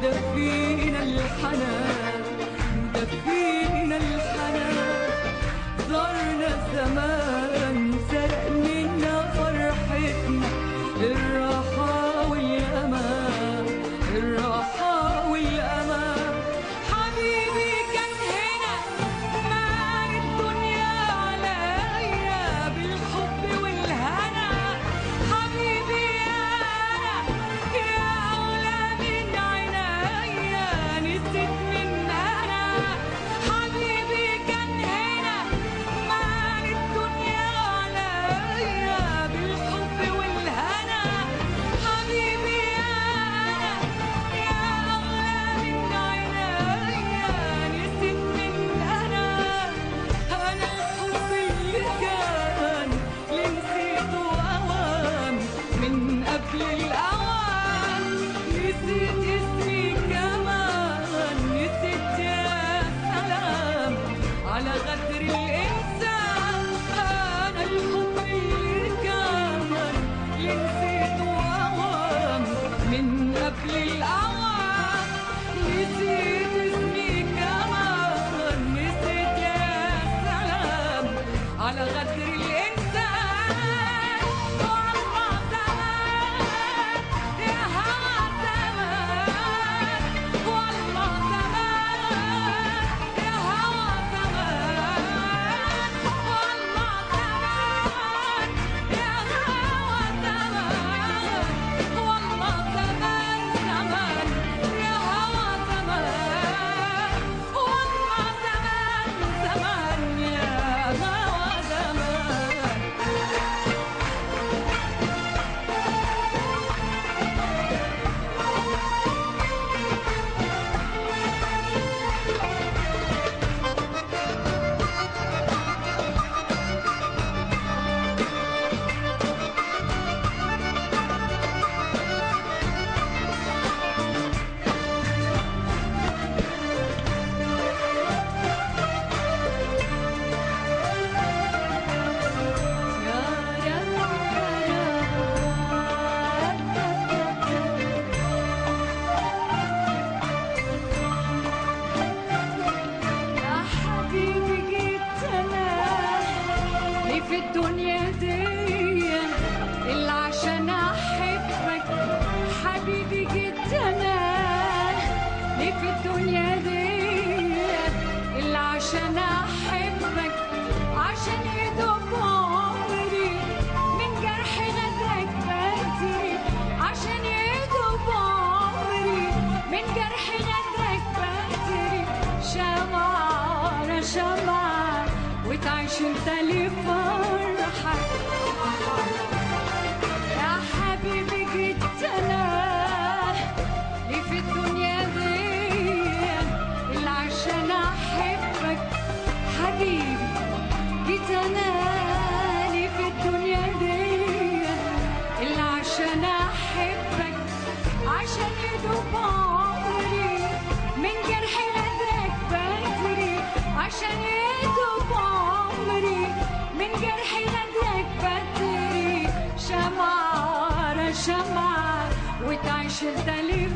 مدفينا الحنان مدفينا الحنان. زارنا الزمان سرق منا فرحتنا، الراحة والأمان الراحة والأمان. حبيبي كان هنا مال الدنيا عليا بالحب والهنا. حبيبي أنا يا أغلى من عينيا نسيت من أنا. حبيبي كان هنا مال الدنيا عليا بالحب والهنا. حبيبي أنا يا أغلى من عينيا نسيت من أنا. أنا الحب اللي كان اللي نسيته أوان من قبل الأوان. نسيت اسمي كمان نسيت يا سلام على غدر الإنسان. أنا الحب اللي كان اللي نسيته أوان من قبل الأوان. نسيت اسمي كمان نسيت يا سلام على غدر الإنسان. والله زمان يا هوى زمان، والله زمان يا هوى زمان، والله زمان يا هوى زمان، والله زمان زمان يا هوى زمان، والله زمان زمان يا هوى زمان. يا حبيبي جيت أنا ليه في الدنيا دي إلا عشان أحبك. حبيبي جيت أنا ليه في الدنيا دي إلا عشان أحبك. عشان يدوب عمري من جرح غدرك بدري. عشان يدوب عمري من جرح غدرك بدري. شمعة ورا شمعة وتعيش انت لفرحك. يا حبيبي جيت انا ليه في الدنيا دي الا عشان احبك. حبيبي جيت انا ليه في الدنيا دي الا عشان احبك. عشان يدوب عمري من جرح غدرك بدري. عشان يدوب عمري من جرح غدرك بدري. شمعة ورا شمعة وتعيش انت ليه